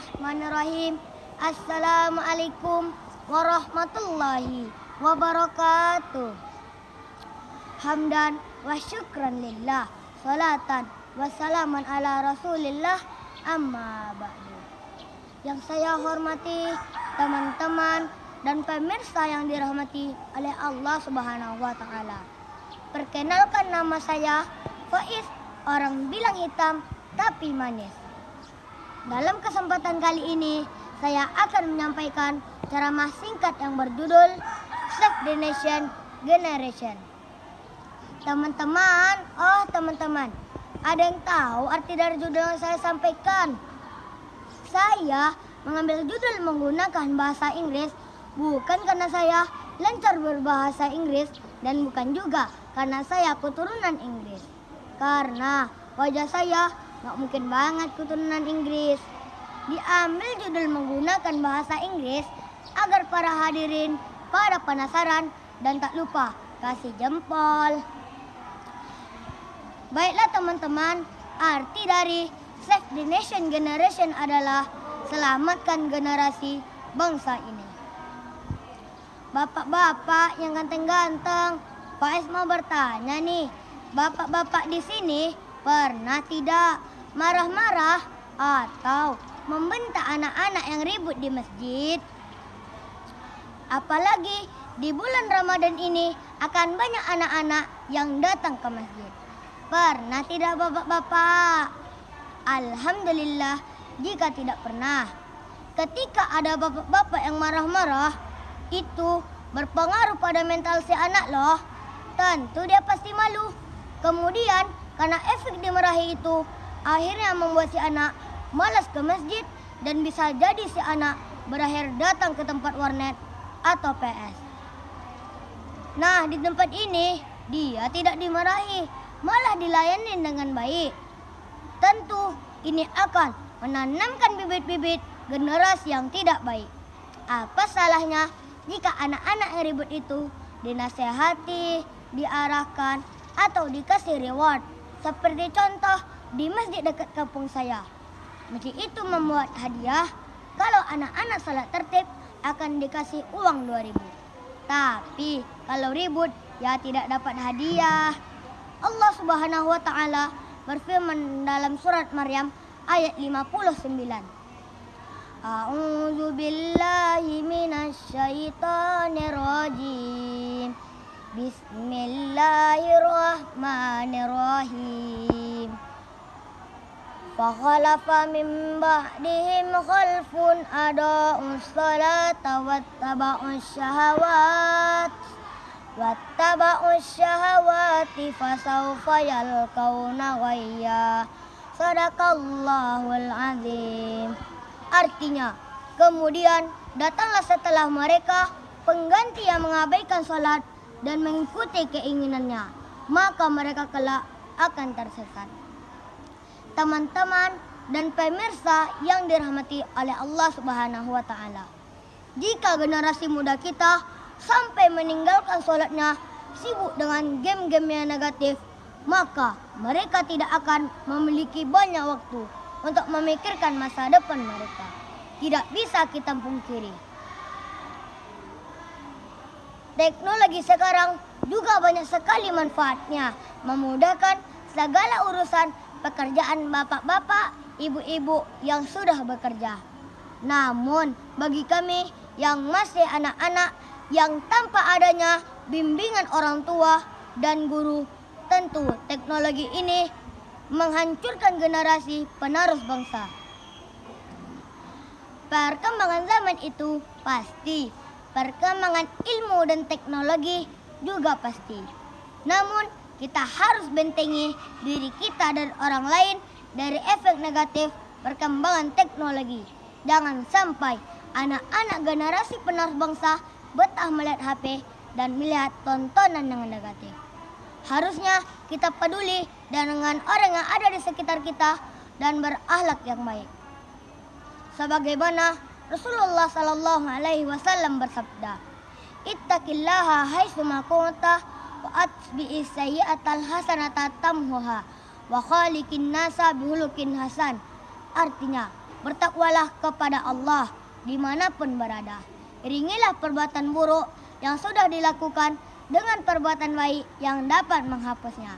Bismillahirrahmanirrahim. Assalamualaikum warahmatullahi wabarakatuh. Hamdan wa syukran lillah, salatan wa salaman ala rasulillah, amma ba'du. Yang saya hormati teman-teman dan pemirsa yang dirahmati oleh Allah Subhanahu wa taala. Perkenalkan, nama saya Faiz, orang bilang hitam tapi manis. Dalam kesempatan kali ini saya akan menyampaikan ceramah singkat yang berjudul Save the Nation Generation. Teman-teman, ada yang tahu arti dari judul yang saya sampaikan? Saya mengambil judul menggunakan bahasa Inggris bukan karena saya lancar berbahasa Inggris dan bukan juga karena saya keturunan Inggris. Karena wajah saya gak mungkin banget keturunan Inggris. Diambil judul menggunakan bahasa Inggris agar para hadirin pada penasaran dan tak lupa kasih jempol. Baiklah teman-teman, arti dari Save the Nation Generation adalah selamatkan generasi bangsa ini. Bapak-bapak yang ganteng-ganteng, Faiz mau bertanya nih, bapak-bapak di sini pernah tidak marah-marah atau membentak anak-anak yang ribut di masjid? Apalagi di bulan Ramadan ini akan banyak anak-anak yang datang ke masjid. Pernah tidak bapak-bapak? Alhamdulillah jika tidak pernah. Ketika ada bapak-bapak yang marah-marah, itu berpengaruh pada mental si anak loh. Tentu dia pasti malu. Kemudian karena efek dimarahi itu akhirnya membuat si anak malas ke masjid dan bisa jadi si anak berakhir datang ke tempat warnet atau PS. Nah, di tempat ini dia tidak dimarahi, malah dilayani dengan baik. Tentu ini akan menanamkan bibit-bibit generasi yang tidak baik. Apa salahnya jika anak-anak yang ribut itu dinasehati, diarahkan, atau dikasih reward? Seperti contoh di masjid dekat kampung saya. Masjid itu membuat hadiah. Kalau anak-anak salat tertib akan dikasih uang 2.000. Tapi kalau ribut ya tidak dapat hadiah. Allah Subhanahu wa taala berfirman dalam surat Maryam ayat 59. A'udzu billahi minasyaitonir rajim. Bismillahirrahmanirrahim. Fakhalafa min ba'dihim khalfun ada'us salata wattaba'us syahawati fasawfa yalqauna ghayya. Sadaqallahul azim. Artinya, kemudian datanglah setelah mereka pengganti yang mengabaikan salat dan mengikuti keinginannya, maka mereka kelak akan tersesat. Teman-teman dan pemirsa yang dirahmati oleh Allah Subhanahu wa taala, jika generasi muda kita sampai meninggalkan salatnya, sibuk dengan game-game yang negatif, maka mereka tidak akan memiliki banyak waktu untuk memikirkan masa depan mereka. Tidak bisa kita pungkiri, teknologi sekarang juga banyak sekali manfaatnya, memudahkan segala urusan pekerjaan bapak-bapak, ibu-ibu yang sudah bekerja. Namun bagi kami yang masih anak-anak, yang tanpa adanya bimbingan orang tua dan guru, tentu teknologi ini menghancurkan generasi penerus bangsa. Perkembangan zaman itu pasti, perkembangan ilmu dan teknologi juga pasti. Namun kita harus bentengi diri kita dan orang lain dari efek negatif perkembangan teknologi. Jangan sampai anak-anak generasi penerus bangsa betah melihat HP dan melihat tontonan yang negatif. Harusnya kita peduli dengan orang yang ada di sekitar kita dan berakhlak yang baik. Sebagaimana Rasulullah sallallahu alaihi wasallam bersabda, "Ittaqillaha haitsuma kunta wa atbi'is sayyi'atal hasanata tamhuha wa khaliqin nasa bihulukin hasan." Artinya, Bertakwalah kepada Allah dimanapun berada. Iringilah perbuatan buruk yang sudah dilakukan dengan perbuatan baik yang dapat menghapusnya.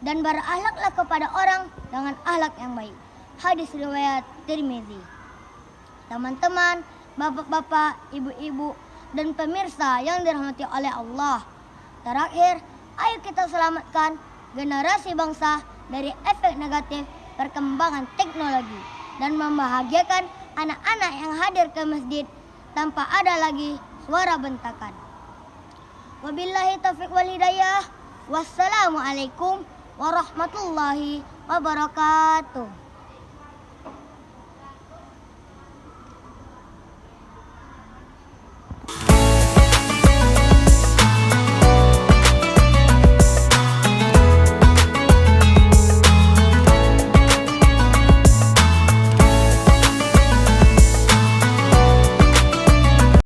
Dan berakhlaklah kepada orang dengan akhlak yang baik. Hadis riwayat Tirmizi. Teman-teman, bapak-bapak, ibu-ibu, dan pemirsa yang dirahmati oleh Allah. Terakhir, ayo kita selamatkan generasi bangsa dari efek negatif perkembangan teknologi dan membahagiakan anak-anak yang hadir ke masjid tanpa ada lagi suara bentakan. Wabillahi taufiq wal hidayah. Wassalamualaikum warahmatullahi wabarakatuh.